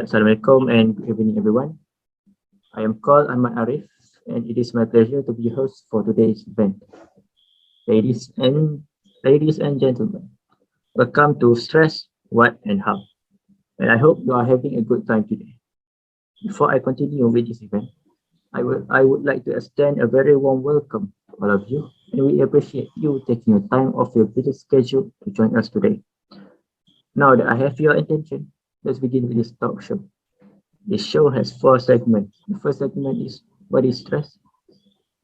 Assalamualaikum and good evening everyone. I am called Ahmad Arif and it is my pleasure to be host for today's event. Ladies and gentlemen, welcome to Stress, What and How. And I hope you are having a good time today. Before I continue with this event, I would like to extend a very warm welcome to all of you, and we appreciate you taking your time off your busy schedule to join us today. Now that I have your attention, let's begin with this talk show. This show has 4 segments. The first segment is what is stress?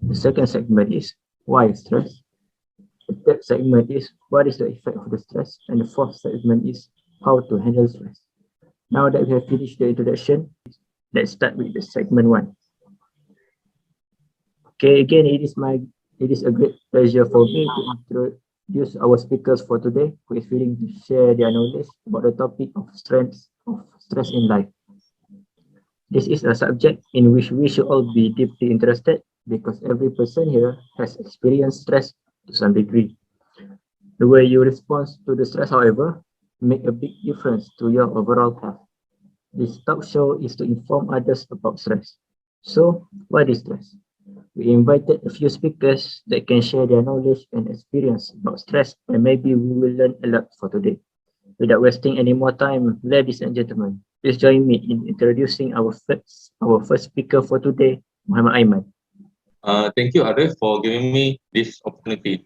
The second segment is why stress? The third segment is what is the effect of the stress? And the fourth segment is how to handle stress. Now that we have finished the introduction, let's start with the segment 1. Okay, again, it is a great pleasure for me to introduce our speakers for today, who is willing to share their knowledge about the topic of stress in life. This is a subject in which we should all be deeply interested because every person here has experienced stress to some degree. The way you respond to the stress, however, make a big difference to your overall health. This talk show is to inform others about stress. So, what is stress? We invited a few speakers that can share their knowledge and experience about stress, and maybe we will learn a lot for today. Without wasting any more time, ladies and gentlemen, please join me in introducing our first speaker for today, Muhammad Aiman. Thank you, Arif, for giving me this opportunity.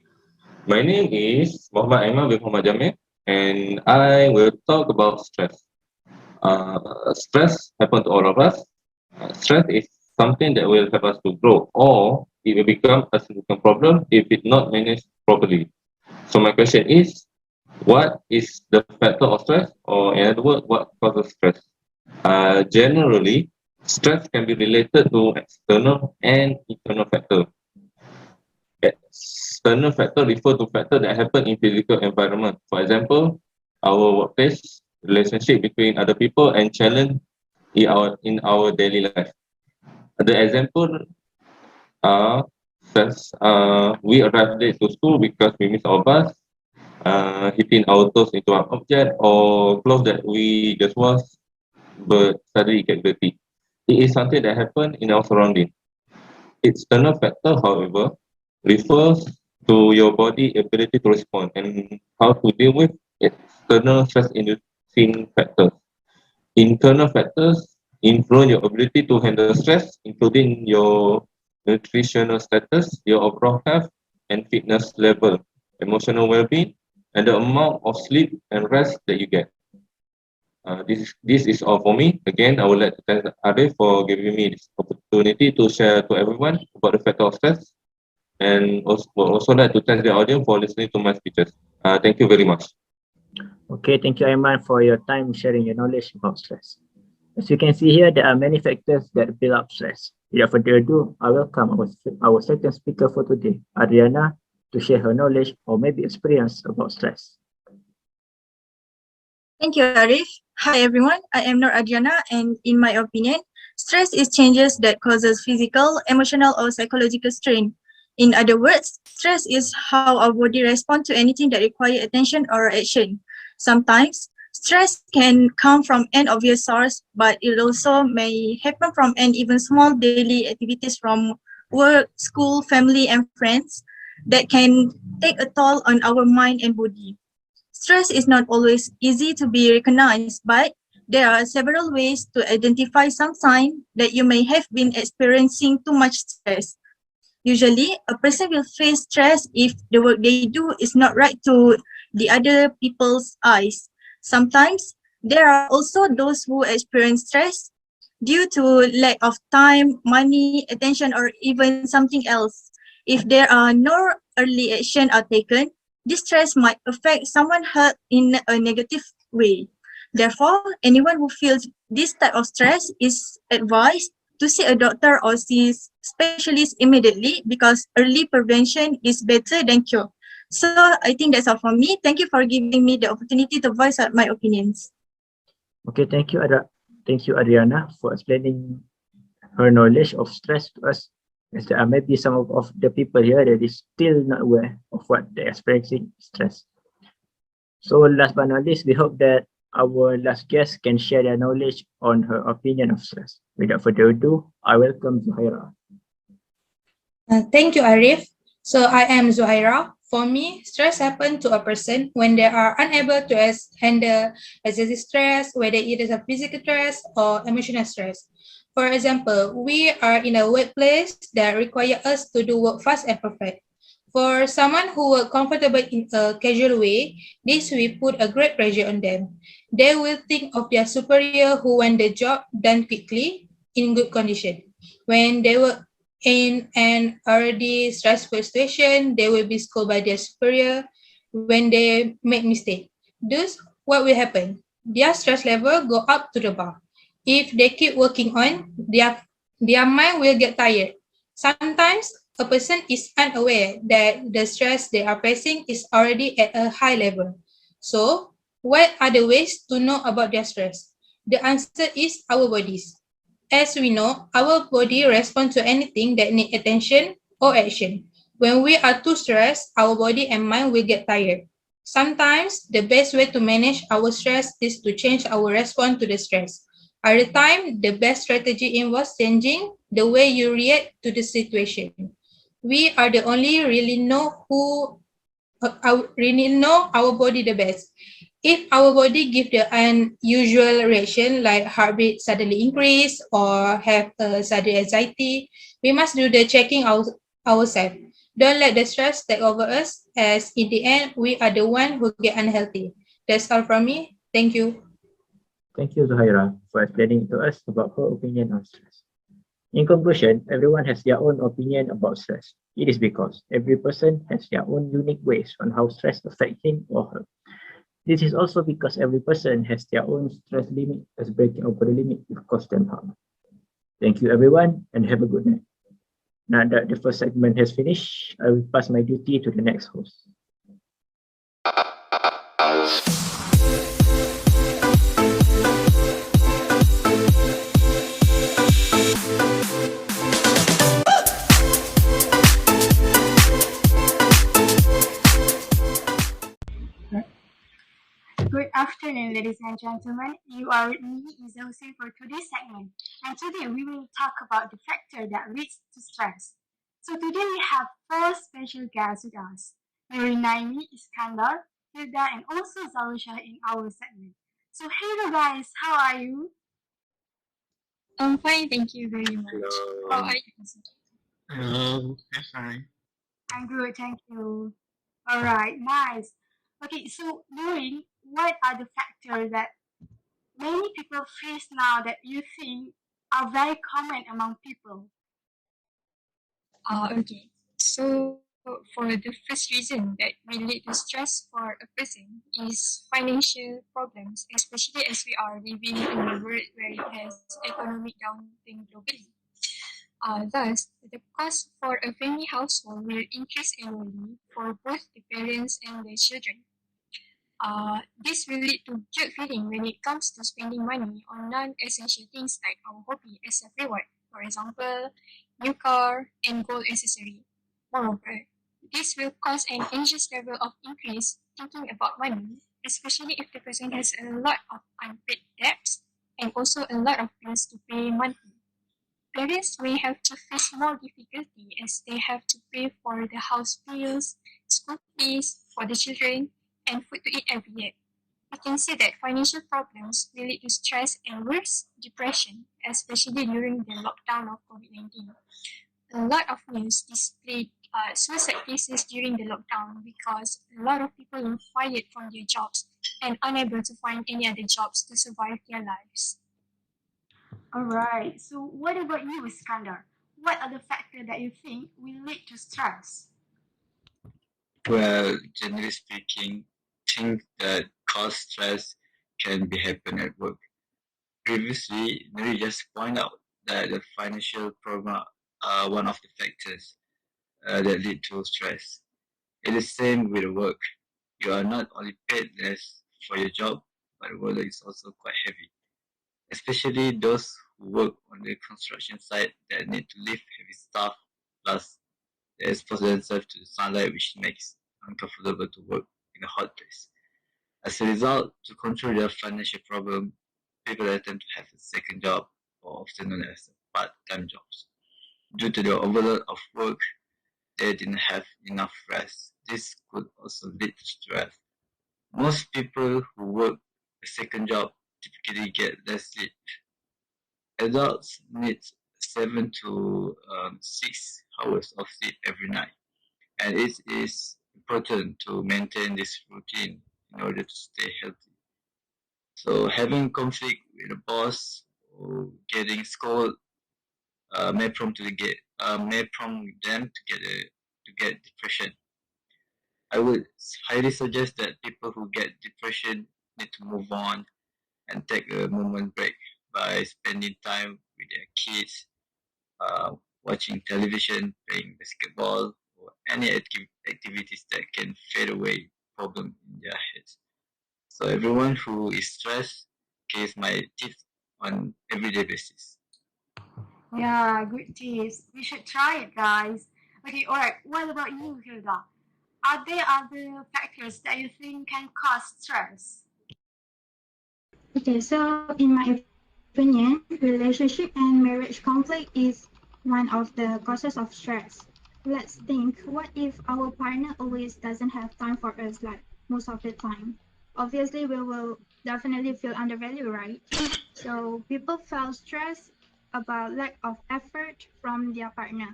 My name is Muhammad Aiman bin Muhammad Jamil, and I will talk about stress. Stress happens to all of us. Stress is something that will help us to grow, or it will become a significant problem if it's not managed properly. So my question is, what is the factor of stress, or in other words, what causes stress? Generally, stress can be related to external and internal factor. External factor refer to factor that happen in physical environment. For example, our workplace, relationship between other people, and challenge in our daily life. The example says we arrive late to school because we miss our bus, hitting our toes into an object, or clothes that we just washed but suddenly get dirty. It is something that happens in our surrounding. External factor, however, refers to your body ability to respond and how to deal with external stress-inducing factors. Internal factors influence your ability to handle stress, including your nutritional status, your overall health and fitness level, emotional well-being, and the amount of sleep and rest that you get. This is all for me. Again, I would like to thank Arif for giving me this opportunity to share to everyone about the factor of stress, and also like to thank the audience for listening to my speeches. Thank you very much. Okay, thank you, Aiman, for your time sharing your knowledge about stress. As you can see here, there are many factors that build up stress. Without further ado, I welcome our second speaker for today, Adriana, to share her knowledge or maybe experience about stress. Thank you, Arif. Hi, everyone. I am Nur Adriana, and in my opinion, stress is changes that causes physical, emotional, or psychological strain. In other words, stress is how our body responds to anything that requires attention or action. Sometimes, stress can come from an obvious source, but it also may happen from an even small daily activities from work, school, family, and friends that can take a toll on our mind and body. Stress is not always easy to be recognized, but there are several ways to identify some sign that you may have been experiencing too much stress. Usually, a person will face stress if the work they do is not right to the other people's eyes. Sometimes, there are also those who experience stress due to lack of time, money, attention, or even something else. If there are no early action are taken, this stress might affect someone's health in a negative way. Therefore, anyone who feels this type of stress is advised to see a doctor or see specialist immediately because early prevention is better than cure. So I think that's all from me. Thank you for giving me the opportunity to voice out my opinions. Okay, thank you, Adriana, for explaining her knowledge of stress to us. As there are maybe some of the people here that is still not aware of what they're experiencing stress. So last but not least, we hope that our last guest can share their knowledge on her opinion of stress. Without further ado, I welcome Zuhaira. Thank you, Arif. So I am Zuhaira. For me, stress happens to a person when they are unable to handle excessive stress, whether it is a physical stress or emotional stress. For example, we are in a workplace that require us to do work fast and perfect. For someone who work comfortable in a casual way, this will put a great pressure on them. They will think of their superior who want the job done quickly in good condition. When they work in an already stressful situation, they will be scolded by their superior when they make mistake. Thus, what will happen? Their stress level go up to the bar. If they keep working on, their mind will get tired. Sometimes a person is unaware that the stress they are facing is already at a high level. So, what are the ways to know about their stress? The answer is our bodies. As we know, our body responds to anything that needs attention or action. When we are too stressed, our body and mind will get tired. Sometimes, the best way to manage our stress is to change our response to the stress. Other time, the best strategy involves changing the way you react to the situation. We are the only really know our body the best. If our body give the unusual reaction like heartbeat suddenly increase or have a sudden anxiety, we must do the checking ourselves. Don't let the stress take over us, as in the end, we are the one who get unhealthy. That's all from me. Thank you. Thank you, Zuhaira, for explaining to us about her opinion on stress. In conclusion, everyone has their own opinion about stress. It is because every person has their own unique ways on how stress affects him or her. This is also because every person has their own stress limit, as breaking over the limit will cause them harm. Thank you, everyone, and have a good night. Now that the first segment has finished, I will pass my duty to the next host. Good afternoon, ladies and gentlemen. You are with me, Iza Hussein, for today's segment. And today we will talk about the factor that leads to stress. So today we have four special guests with us. Naimi, Iskandar, Hilda, and also Zalusha in our segment. So hello guys, how are you? I'm fine, thank you very much. How are you? Hello, I'm fine. I'm good, thank you. Alright, nice. Okay, so knowing what are the factors that many people face now that you think are very common among people? Okay. So for the first reason that relate to stress for a person is financial problems, especially as we are living in a world where it has economic downturn globally. Thus, the cost for a family household will increase annually for both the parents and the children. This will lead to guilt feeling when it comes to spending money on non-essential things like our hobby as a reward. For example, new car and gold accessory. Moreover, this will cause an anxious level of increase thinking about money, especially if the person has a lot of unpaid debts and also a lot of bills to pay monthly. Parents may have to face more difficulty as they have to pay for the house bills, school fees for the children, and food to eat every year. We can see that financial problems will lead to stress and worse, depression, especially during the lockdown of COVID-19. A lot of news displayed suicide cases during the lockdown because a lot of people were fired from their jobs and unable to find any other jobs to survive their lives. All right. So what about you, Iskandar? What are the factors that you think will lead to stress? Well, generally speaking, things that cause stress can be happen at work. Previously, Nuri just point out that the financial problem are one of the factors that lead to stress. It is same with work. You are not only paid less for your job, but the workload is also quite heavy. Especially those who work on the construction site that need to lift heavy stuff, plus they expose themselves to the sunlight which makes it uncomfortable to work in a hot place. As a result, to control their financial problem, people attempt to have a second job, or often known as part-time jobs. Due to the overload of work, they didn't have enough rest. This could also lead to stress. Most people who work a second job typically get less sleep. Adults need 7 to 6 hours of sleep every night, and it is important to maintain this routine in order to stay healthy. So having conflict with the boss or getting scolded may prompt them to get depression. I would highly suggest that people who get depression need to move on and take a moment break by spending time with their kids, uh, watching television, playing basketball, or any activities that can fade away problem in their heads. So everyone who is stressed, here's my tips on everyday basis. Yeah, good tips. We should try it, guys. Okay, all right. What about you, Hilda? Are there other factors that you think can cause stress? Okay, so in my opinion, relationship and marriage conflict is one of the causes of stress. Let's think, what if our partner always doesn't have time for us, like most of the time? Obviously, we will definitely feel undervalued, right? So people feel stressed about lack of effort from their partner.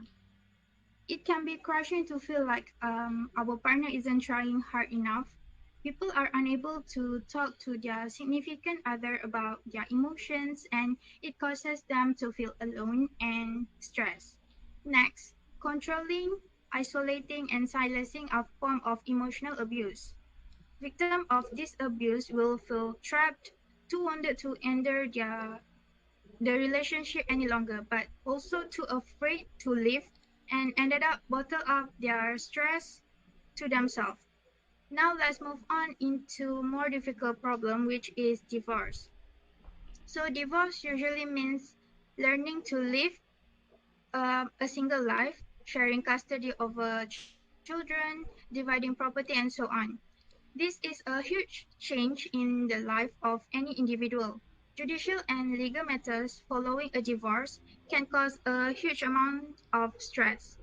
It can be crushing to feel like our partner isn't trying hard enough. People are unable to talk to their significant other about their emotions, and it causes them to feel alone and stressed. Next, controlling, isolating, and silencing are form of emotional abuse. Victim of this abuse will feel trapped, too wounded to enter the relationship any longer, but also too afraid to leave and ended up bottle up their stress to themselves. Now let's move on into more difficult problem, which is divorce. So divorce usually means learning to live a single life, sharing custody over children, dividing property, and so on. This is a huge change in the life of any individual. Judicial and legal matters following a divorce can cause a huge amount of stress.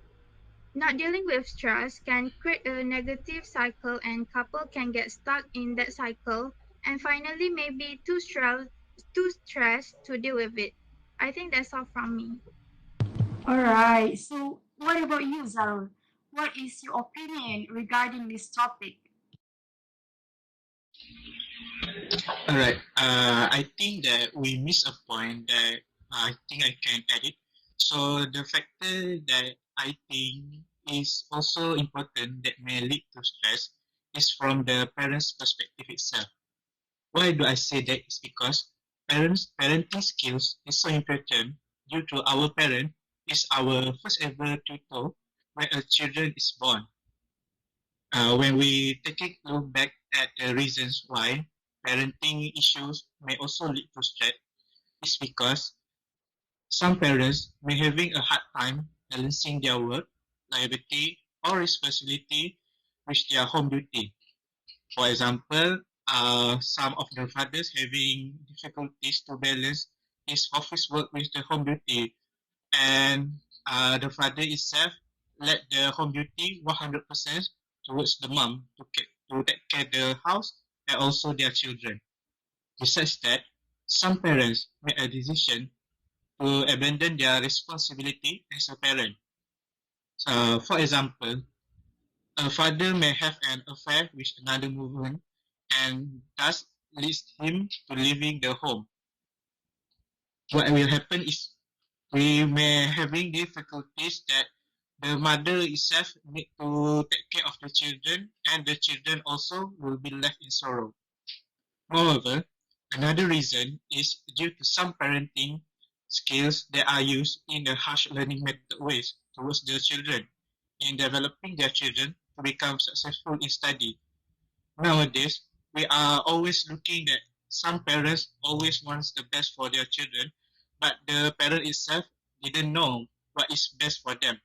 Not dealing with stress can create a negative cycle and couple can get stuck in that cycle and finally maybe too stressed to deal with it. I think that's all from me. All right. So, what about you, Zarul? What is your opinion regarding this topic? Alright, I think that we miss a point that I think I can add it. So the factor that I think is also important that may lead to stress is from the parents' perspective itself. Why do I say that? Is because parenting skills is so important due to our parent is our first ever tutor when a children is born. When we take a look back at the reasons why parenting issues may also lead to stress, is because some parents may having a hard time balancing their work, liability, or responsibility with their home duty. For example, some of the fathers having difficulties to balance his office work with the home duty, and the father itself let the home duty 100% towards the mom to take care of the house and also their children. Besides that, some parents make a decision to abandon their responsibility as a parent. So, for example, a father may have an affair with another woman and thus leads him to leaving the home. what will happen is we may having difficulties that the mother itself need to take care of the children, and the children also will be left in sorrow. Moreover, another reason is due to some parenting skills that are used in the harsh learning method ways towards their children in developing their children to become successful in study. Nowadays, we are always looking that some parents always wants the best for their children, but the parent itself didn't know what is best for them.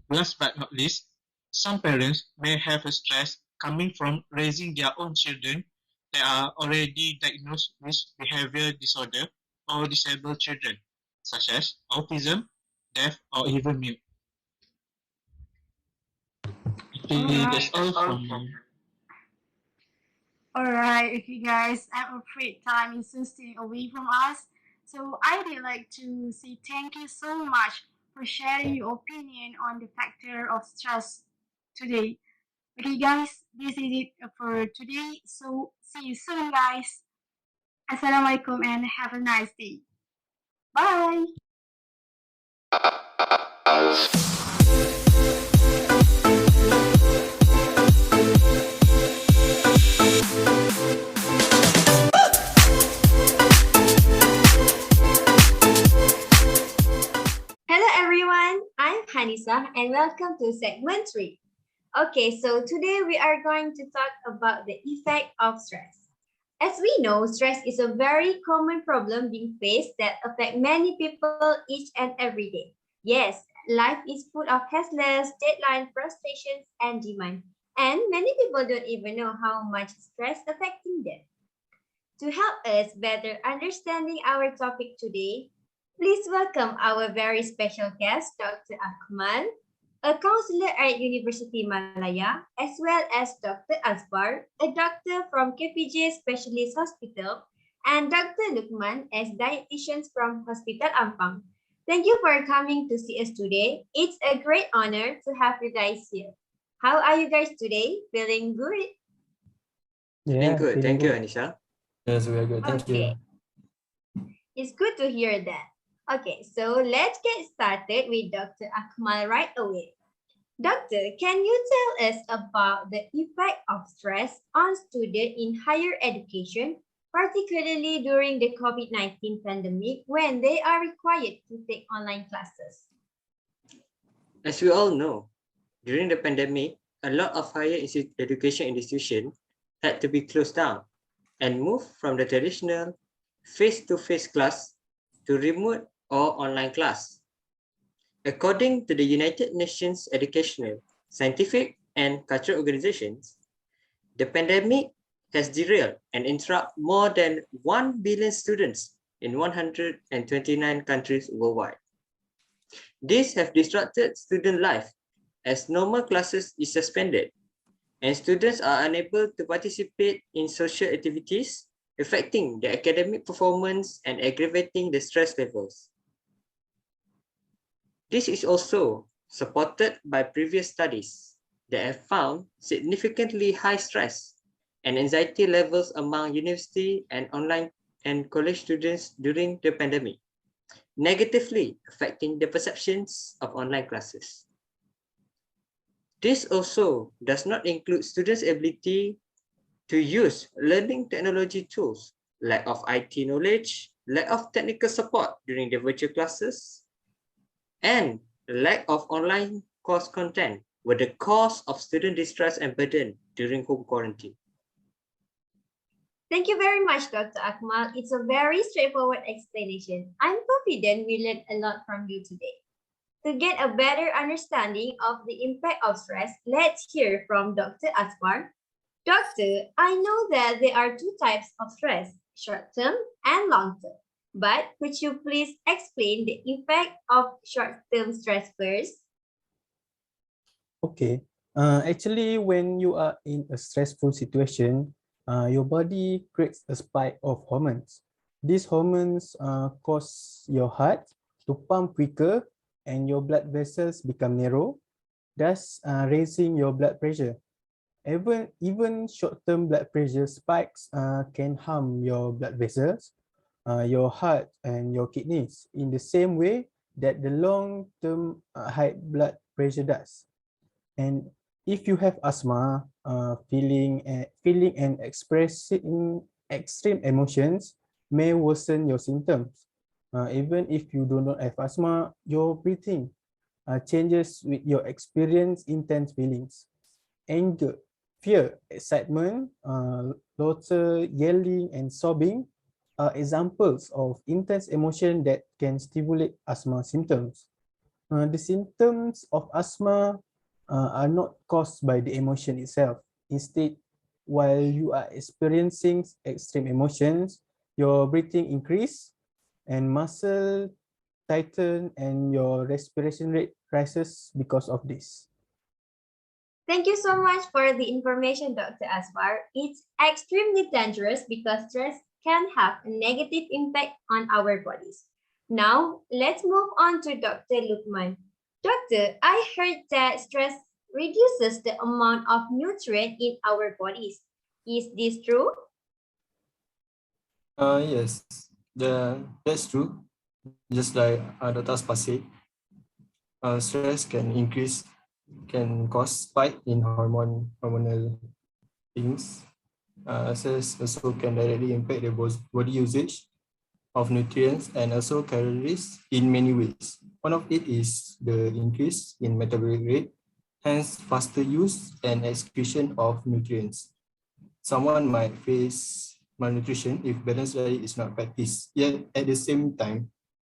Last but not least, some parents may have a stress coming from raising their own children that are already diagnosed with behavior disorder or disabled children, such as autism, deaf, or even mute. Okay, that's all from me. Alright, okay guys, I'm afraid time is soon staying away from us. So I would like to say thank you so much for sharing your opinion on the factor of stress today. Okay guys, this is it for today. So see you soon guys. Assalamualaikum and have a nice day. Bye. Hello everyone, I'm Hanisa and welcome to segment 3. Okay, so today we are going to talk about the effect of stress. As we know, stress is a very common problem being faced that affect many people each and every day. Yes, life is full of hassles, deadline, frustrations, and demand. And many people don't even know how much stress affecting them. To help us better understanding our topic today, please welcome our very special guest, Dr. Akmal, a counselor at University Malaya, as well as Dr. Asbar, a doctor from KPJ Specialist Hospital, and Dr. Lukman as dietitians from Hospital Ampang. Thank you for coming to see us today. It's a great honor to have you guys here. How are you guys today? Feeling good? Feeling good. Thank you, good. Anisha. Yes, we are good. Thank you. Okay. It's good to hear that. Okay, so let's get started with Dr. Akmal right away. Doctor, can you tell us about the effect of stress on students in higher education, particularly during the COVID-19 pandemic when they are required to take online classes? As we all know, during the pandemic, a lot of higher education institutions had to be closed down and moved from the traditional face-to-face class to remote or online class. According to the United Nations Educational, Scientific, and Cultural Organizations, the pandemic has derailed and interrupted more than 1 billion students in 129 countries worldwide. These have disrupted student life as normal classes is suspended and students are unable to participate in social activities, affecting their academic performance and aggravating the stress levels. This is also supported by previous studies that have found significantly high stress and anxiety levels among university and online and college students during the pandemic, negatively affecting the perceptions of online classes. This also does not include students' ability to use learning technology tools, lack of IT knowledge, lack of technical support during the virtual classes, and lack of online course content were the cause of student distress and burden during home quarantine. Thank you very much, Dr. Akmal. It's a very straightforward explanation. I'm confident we learned a lot from you today. To get a better understanding of the impact of stress, let's hear from Dr. Asbar. Doctor, I know that there are two types of stress, short-term and long-term. But could you please explain the effect of short-term stress first? Okay. Actually, when you are in a stressful situation, your body creates a spike of hormones. These hormones cause your heart to pump quicker and your blood vessels become narrow, thus raising your blood pressure. Even short-term blood pressure spikes can harm your blood vessels. your heart and your kidneys in the same way that the long-term high blood pressure does. And if you have asthma, feeling and expressing extreme emotions may worsen your symptoms. Even if you do not have asthma, your breathing changes with your experience intense feelings. Anger, fear, excitement, laughter, yelling, and sobbing are examples of intense emotion that can stimulate asthma symptoms. The symptoms of asthma are not caused by the emotion itself. Instead, while you are experiencing extreme emotions, your breathing increase and muscle tighten and your respiration rate rises because of this. Thank you so much for the information, Dr. Aswar. It's extremely dangerous because stress can have a negative impact on our bodies. Now, let's move on to Dr. Lukman. Doctor, I heard that stress reduces the amount of nutrient in our bodies. Is this true? Yes, that's true. Just like Dr. Aspa said, stress can cause spike in hormonal things. Stress also can directly impact the body usage of nutrients and also calories in many ways. One of it is the increase in metabolic rate, hence faster use and excretion of nutrients. Someone might face malnutrition if balanced diet is not practiced. Yet at the same time,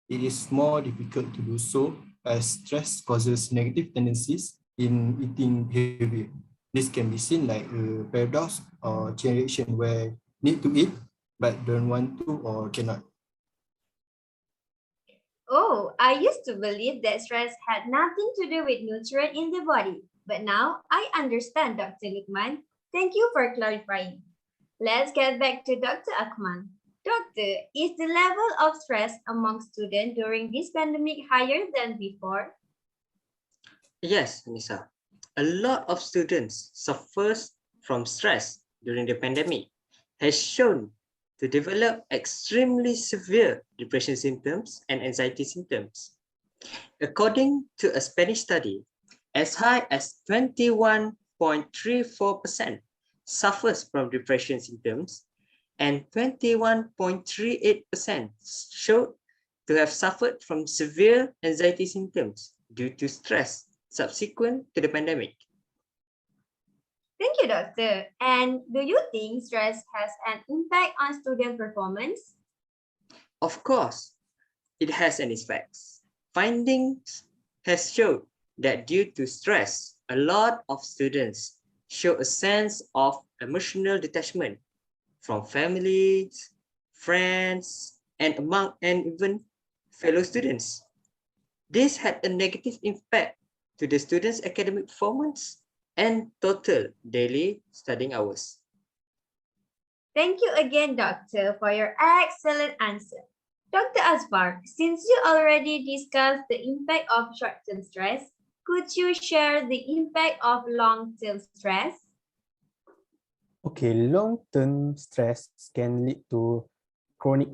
it is more difficult to do so as stress causes negative tendencies in eating behavior. This can be seen like a paradox or chain reaction where need to eat but don't want to or cannot. Oh, I used to believe that stress had nothing to do with nutrient in the body. But now I understand, Dr. Lukman. Thank you for clarifying. Let's get back to Dr. Akmal. Doctor, is the level of stress among students during this pandemic higher than before? Yes, Nisa. A lot of students suffers from stress during the pandemic, has shown to develop extremely severe depression symptoms and anxiety symptoms. According to a Spanish study, as high as 21.34% suffers from depression symptoms and 21.38% showed to have suffered from severe anxiety symptoms due to stress subsequent to the pandemic. Thank you, Doctor. And do you think stress has an impact on student performance? Of course, it has an effect. Findings has shown that due to stress, a lot of students show a sense of emotional detachment from families, friends, and even fellow students. This had a negative impact to the students' academic performance and total daily studying hours. Thank you again, Doctor, for your excellent answer. Dr. Asfar, since you already discussed the impact of short-term stress, could you share the impact of long-term stress? Okay, long-term stress can lead to chronic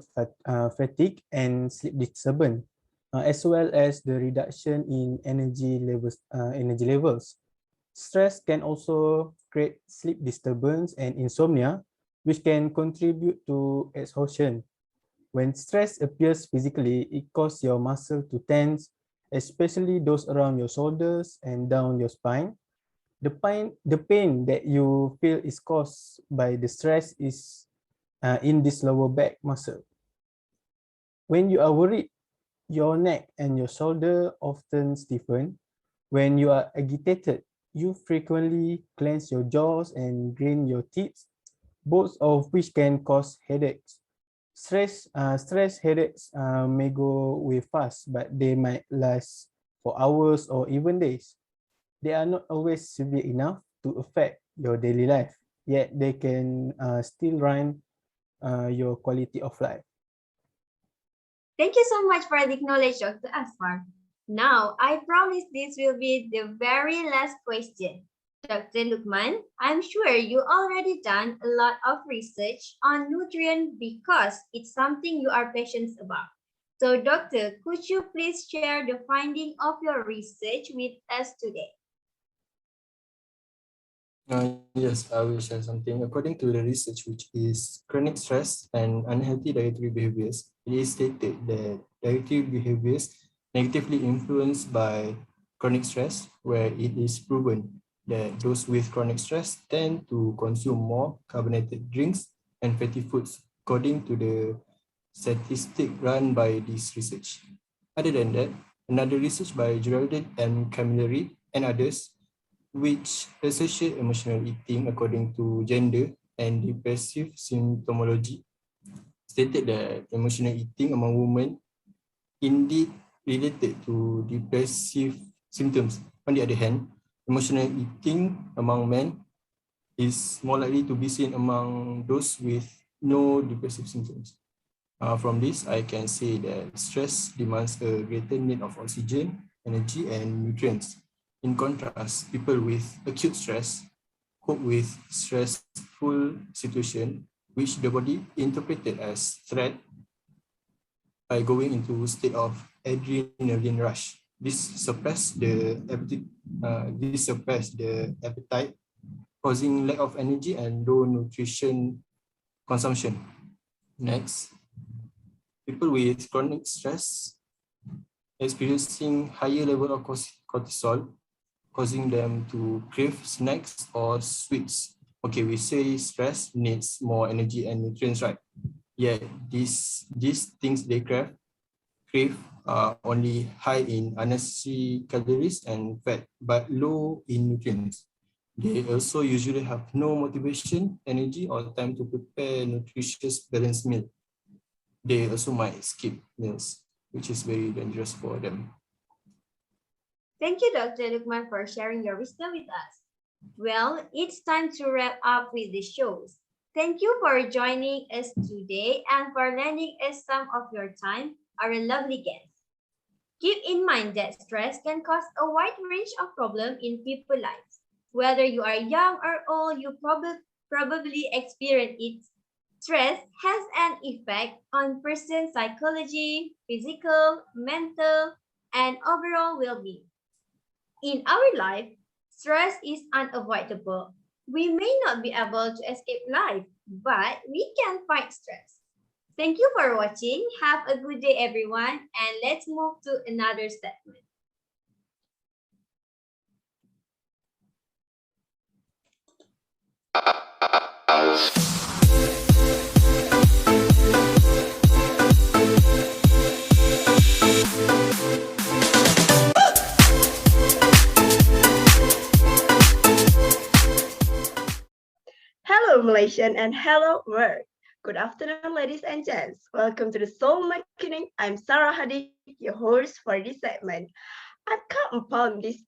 fatigue and sleep disturbance, as well as the reduction in energy levels. Stress can also create sleep disturbance and insomnia, which can contribute to exhaustion. When stress appears physically, it causes your muscle to tense, especially those around your shoulders and down your spine. The pain that you feel is caused by the stress is in this lower back muscle. When you are worried, your neck and your shoulder often stiffen. When you are agitated, you frequently clench your jaws and grind your teeth, both of which can cause headaches. Stress headaches may go away fast, but they might last for hours or even days. They are not always severe enough to affect your daily life, yet they can still ruin your quality of life. Thank you so much for the knowledge, Dr. Asfar. Now, I promise this will be the very last question. Dr. Lukman, I'm sure you already done a lot of research on nutrient because it's something you are passionate about. So, Doctor, could you please share the finding of your research with us today? Yes, I will share something. According to the research, which is chronic stress and unhealthy dietary behaviors, it is stated that dietary behaviors negatively influenced by chronic stress, where it is proven that those with chronic stress tend to consume more carbonated drinks and fatty foods, according to the statistic run by this research. Other than that, another research by Geraldine and Camilleri and others, which associate emotional eating according to gender and depressive symptomology, stated that emotional eating among women indeed related to depressive symptoms. On the other hand, emotional eating among men is more likely to be seen among those with no depressive symptoms. From this, I can say that stress demands a greater need of oxygen, energy, and nutrients. In contrast, people with acute stress cope with stressful situation, which the body interpreted as threat by going into a state of adrenaline rush. This suppress the appetite, causing lack of energy and low nutrition consumption. Next, people with chronic stress experiencing higher level of cortisol, causing them to crave snacks or sweets. Okay, we say stress needs more energy and nutrients, right? Yet these things they crave are only high in unnecessary calories and fat, but low in nutrients. They also usually have no motivation, energy, or time to prepare nutritious balanced meal. They also might skip meals, which is very dangerous for them. Thank you, Dr. Lukman, for sharing your wisdom with us. Well, it's time to wrap up with the shows. Thank you for joining us today and for lending us some of your time, our lovely guests. Keep in mind that stress can cause a wide range of problems in people's lives. Whether you are young or old, you probably experience it. Stress has an effect on person's psychology, physical, mental, and overall well-being. In our life, stress is unavoidable. We may not be able to escape life, but we can fight stress. Thank you for watching. Have a good day, everyone, and let's move to another segment. Hello, Malaysian, and hello, world. Good afternoon, ladies and gents. Welcome to the Soul Marketing. I'm Sarah Hadid, your host for this segment. I've come upon this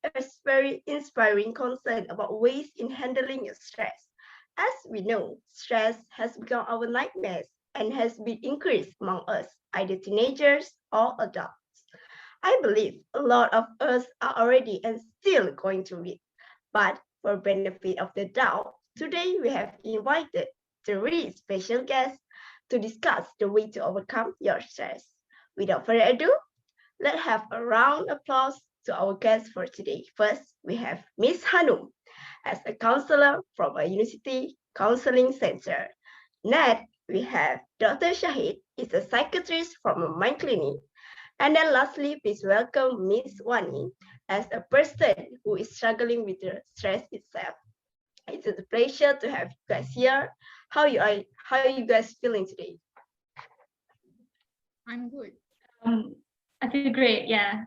very inspiring concern about ways in handling your stress. As we know, stress has become our nightmares and has been increased among us, either teenagers or adults. I believe a lot of us are already and still going through it. But for benefit of the doubt, today we have invited three special guests to discuss the way to overcome your stress. Without further ado, let's have a round of applause to our guests for today. First, we have Miss Hanum as a counselor from a university counseling center. Next, we have Dr. Shahid, is a psychiatrist from a mind clinic. And then lastly, please welcome Miss Wani as a person who is struggling with the stress itself. It's a pleasure to have you guys here. How are you guys feeling today? I'm good. I feel great, yeah.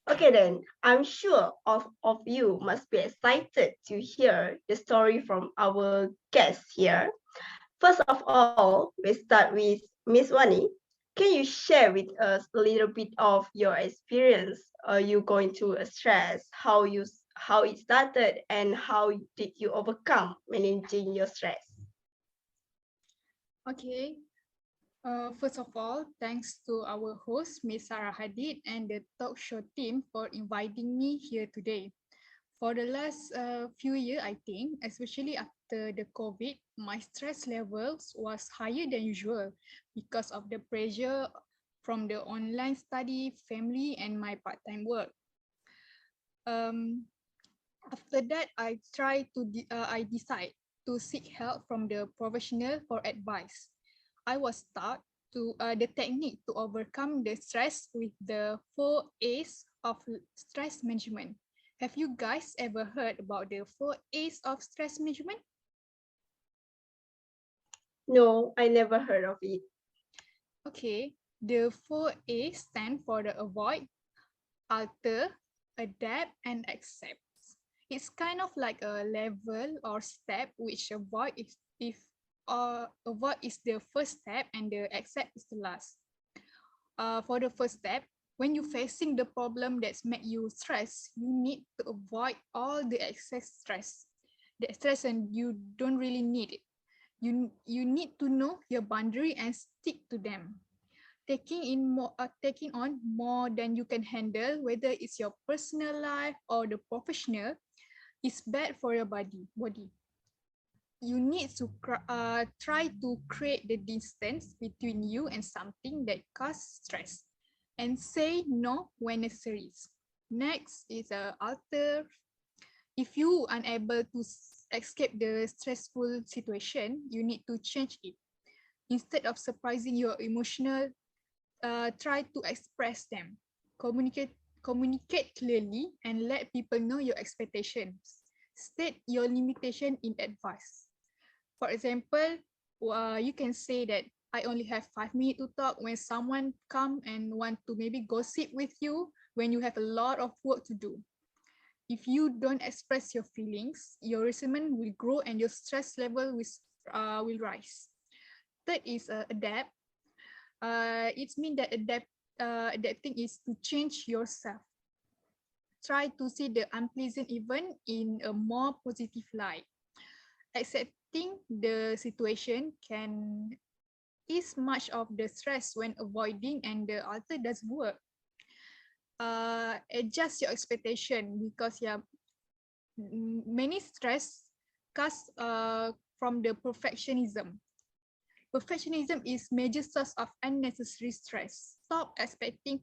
Okay then, I'm sure of you must be excited to hear the story from our guests here. First of all, we start with Miss Wani. Can you share with us a little bit of your experience? Are you going through a stress? How it started and how did you overcome managing your stress? Okay. First of all, thanks to our host, Ms. Sarah Hadid, and the talk show team for inviting me here today. For the last few years, I think, especially after the COVID, my stress levels was higher than usual because of the pressure from the online study, family, and my part-time work. After that, I decide to seek help from the professional for advice. I was taught the technique to overcome the stress with the 4 A's of stress management. Have you guys ever heard about the 4 A's of stress management? No, I never heard of it. Okay, the 4 A's stand for the avoid, alter, adapt, and accept. It's kind of like a level or step which avoid is avoid is the first step and the accept is the last. For the first step, when you're facing the problem that's make you stress, you need to avoid all the excess stress. The stress and you don't really need it. You need to know your boundary and stick to them. Taking on more than you can handle, whether it's your personal life or the professional, is bad for your body. You need to try to create the distance between you and something that causes stress, and say no when necessary. Next is alter. If you are unable to escape the stressful situation, you need to change it. Instead of suppressing your emotional, try to express them. Communicate clearly and let people know your expectations. State your limitation in advance. For example, you can say that I only have 5 minutes to talk when someone come and want to maybe gossip with you when you have a lot of work to do. If you don't express your feelings, your resentment will grow and your stress level will rise. Third is adapt. It means that adapting is to change yourself. Try to see the unpleasant event in a more positive light. Accepting the situation can ease much of the stress when avoiding and the alter doesn't work. Adjust your expectation because many stress comes from the perfectionism. Perfectionism is major source of unnecessary stress. Stop expecting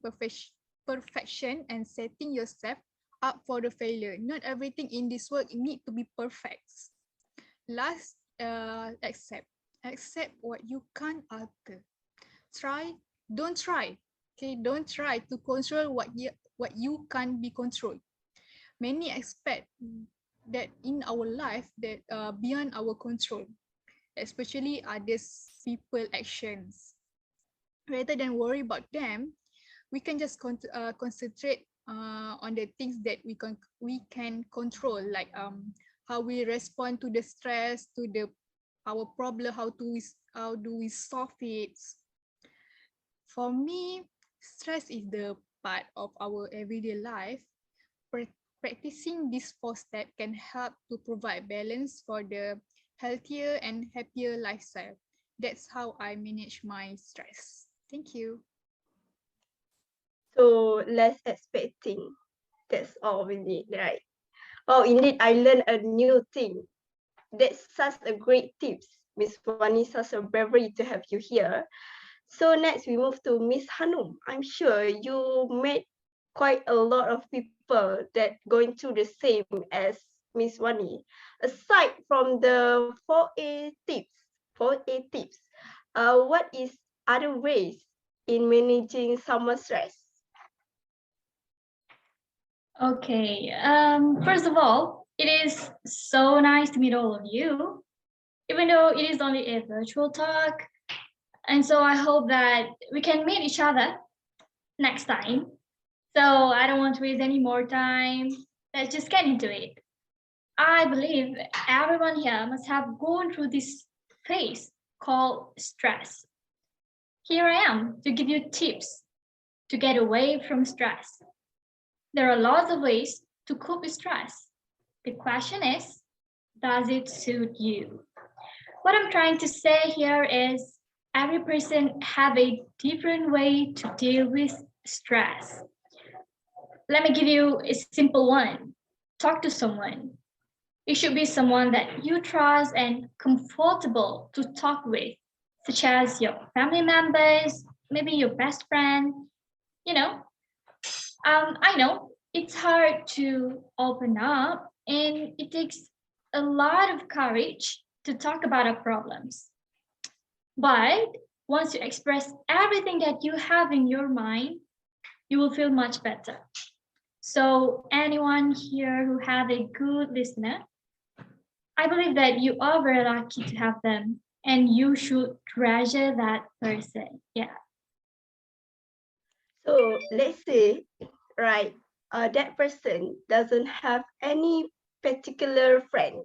perfection and setting yourself up for the failure. Not everything in this work need to be perfect. Last, accept. Accept what you can't alter. Don't try. Okay, don't try to control what you can't be controlled. Many expect that in our life that beyond our control, especially others people actions. Rather than worry about them, we can just concentrate on the things that we can control, like how we respond to the stress, to our problem, how do we solve it. For me, stress is the part of our everyday life. Practicing this 4 steps can help to provide balance for the healthier and happier lifestyle. That's how I manage my stress. Thank you. So less expecting. That's all we need, right? Oh, indeed, I learned a new thing. That's such a great tips, Miss Wani, such a bravery to have you here. So next we move to Miss Hanum. I'm sure you met quite a lot of people that going through the same as Miss Wani. Aside from the 4A tips, what is other ways in managing someone's stress? Okay, first of all, it is so nice to meet all of you, even though it is only a virtual talk. And so I hope that we can meet each other next time. So I don't want to waste any more time. Let's just get into it. I believe everyone here must have gone through this phase called stress. Here I am to give you tips to get away from stress. There are lots of ways to cope with stress. The question is, does it suit you? What I'm trying to say here is every person have a different way to deal with stress. Let me give you a simple one. talk to someone. It should be someone that you trust and comfortable to talk with, such as your family members, maybe your best friend. You know, I know it's hard to open up and it takes a lot of courage to talk about our problems. But once you express everything that you have in your mind, you will feel much better. So anyone here who have a good listener, I believe that you are very lucky to have them and you should treasure that person. Yeah. So let's say, right, that person doesn't have any particular friend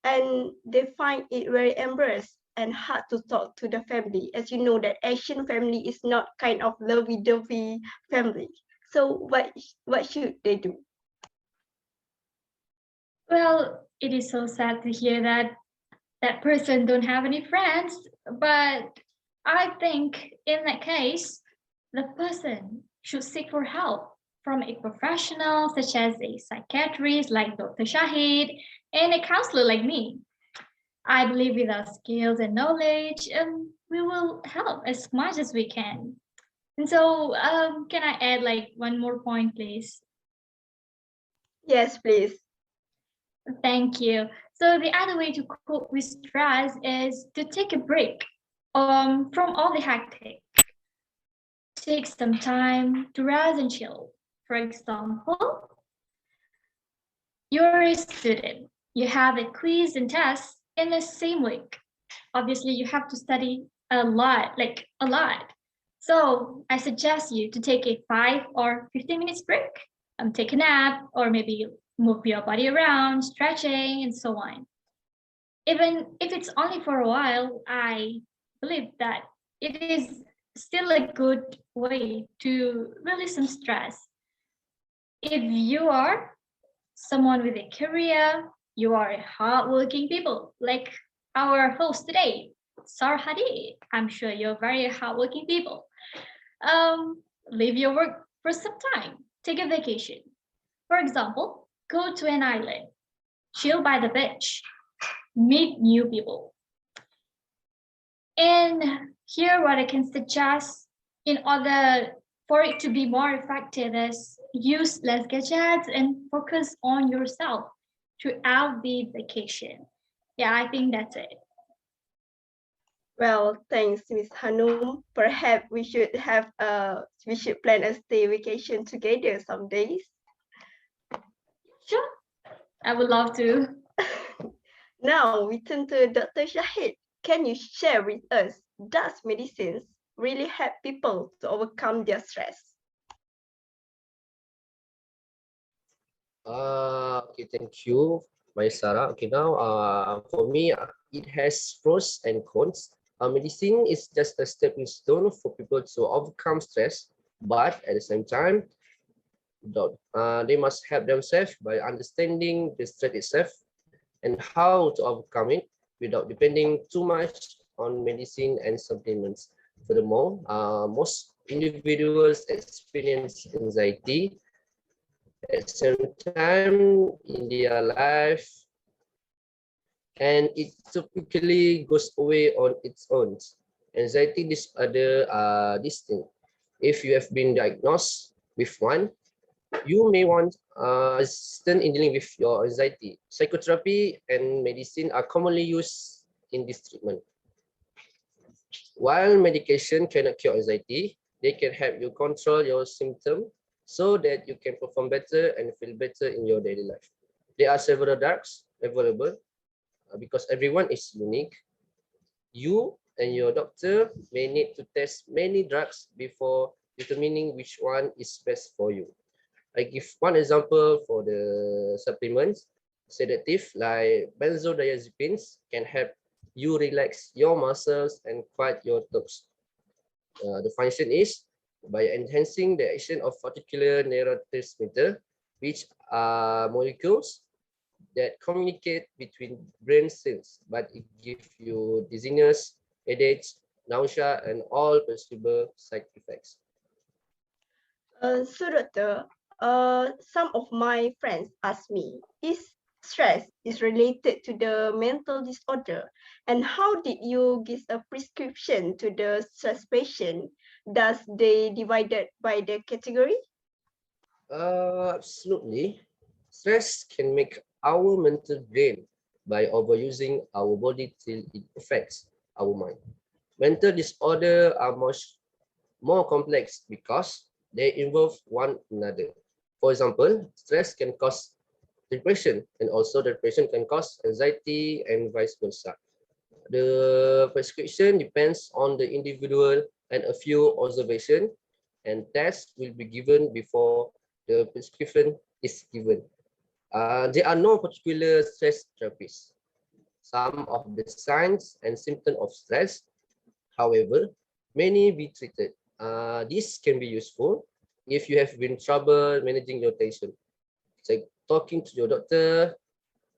and they find it very embarrassed and hard to talk to the family. As you know that Asian family is not kind of lovey-dovey family. So what should they do? Well, it is so sad to hear that that person don't have any friends, but I think in that case, the person should seek for help from a professional such as a psychiatrist like Dr. Shahid and a counselor like me. I believe with our skills and knowledge, we will help as much as we can. And so, can I add like one more point, please? Yes, please. Thank you. So the other way to cope with stress is to take a break from all the hectic. Take some time to rest and chill. For example, you're a student. You have a quiz and test in the same week. Obviously, you have to study a lot, like a lot. So I suggest you to take a 5 or 15 minutes break. Take a nap or maybe move your body around, stretching, and so on. Even if it's only for a while, I believe that it is still a good way to release some stress. If you are someone with a career, you are a hardworking people, like our host today, Sarah Hadid. I'm sure you're very hardworking people. Leave your work for some time. Take a vacation. For example, go to an island, chill by the beach, meet new people. And here what I can suggest in order for it to be more effective is use less gadgets and focus on yourself throughout the vacation. Yeah, I think that's it. Well, thanks, Miss Hanum. Perhaps we should plan a stay vacation together some days. Sure, I would love to. Now we turn to Dr. Shahid. Can you share with us, does medicines really help people to overcome their stress? Okay, thank you, Sarah. Okay, now for me, it has pros and cons. Medicine is just a stepping stone for people to overcome stress, but at the same time, they must help themselves by understanding the stress itself and how to overcome it without depending too much on medicine and supplements. Furthermore, most individuals experience anxiety at the same time in their life, and it typically goes away on its own. Anxiety disorder are distinct. If you have been diagnosed with one, you may want assistance in dealing with your anxiety. Psychotherapy and medicine are commonly used in this treatment. While medication cannot cure anxiety, they can help you control your symptoms so that you can perform better and feel better in your daily life. There are several drugs available because everyone is unique. You and your doctor may need to test many drugs before determining which one is best for you. I give one example for the supplements. Sedative like benzodiazepines can help you relax your muscles and quiet your thoughts. The function is by enhancing the action of particular neurotransmitter, which are molecules that communicate between brain cells, but it gives you dizziness, headaches, nausea, and all possible side effects. So doctor, some of my friends ask me, is stress is related to the mental disorder? And how did you give a prescription to the stress patient? Does they divided by the category? Absolutely. Stress can make our mental drain by overusing our body till it affects our mind. Mental disorders are much more complex because they involve one another. For example, stress can cause depression, and also depression can cause anxiety and vice versa. The prescription depends on the individual, and a few observations and tests will be given before the prescription is given. There are no particular stress therapies. Some of the signs and symptoms of stress, however, may be treated. This can be useful if you have been trouble managing your tension. So talking to your doctor,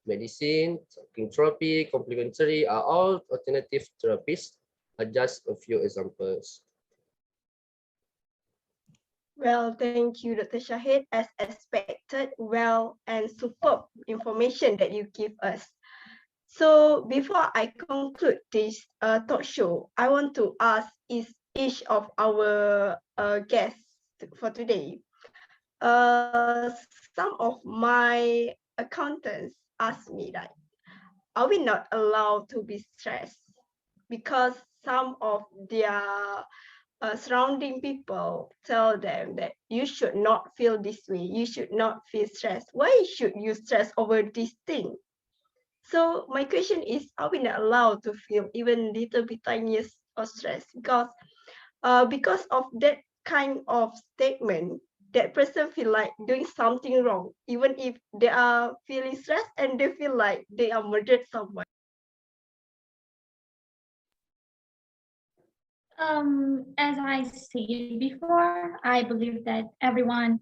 medicine, talking therapy, complementary are all alternative therapies. Are just a few examples. Well, thank you, Dr. Shahid, as expected, well and superb information that you give us. So before I conclude this talk show, I want to ask each of our guests for today. Some of my accountants asked me that, are we not allowed to be stressed? Because some of their surrounding people tell them that you should not feel this way, you should not feel stressed. Why should you stress over this thing? So my question is, are we not allowed to feel even little bit tiniest of stress? Because of that kind of statement, that person feel like doing something wrong, even if they are feeling stressed and they feel like they are murdered someone. As I said before, I believe that everyone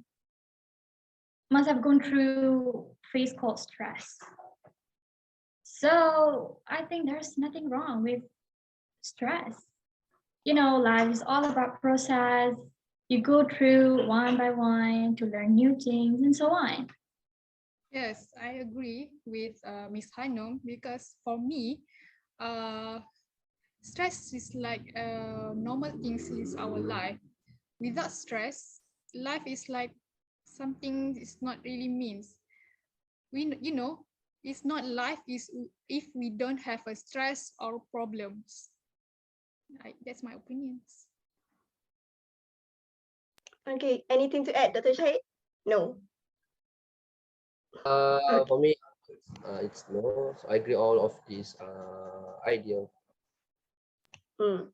must have gone through phase called stress. So I think there's nothing wrong with stress. You know, life is all about process. You go through one by one to learn new things and so on. Yes, I agree with Ms. Hanum, because for me, stress is like a normal things in our life. Without stress, life is like something is not really means. It's not life is if we don't have a stress or problems. That's my opinions. Okay, anything to add, Dr. Shahid? No. For me, it's no. So I agree all of these idea.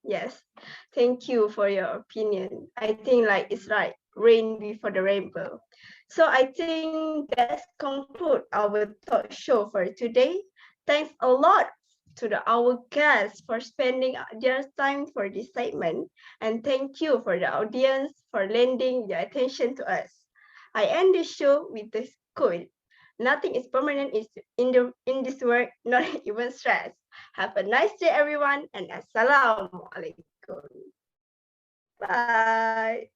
Yes, thank you for your opinion. I think like it's right, rain before the rainbow. So I think that's conclude our talk show for today. Thanks a lot to our guests for spending their time for this segment, and thank you for the audience for lending your attention to us. I end the show with this quote: "Nothing is permanent in this world, not even stress." Have a nice day, everyone, and Assalamualaikum. Bye.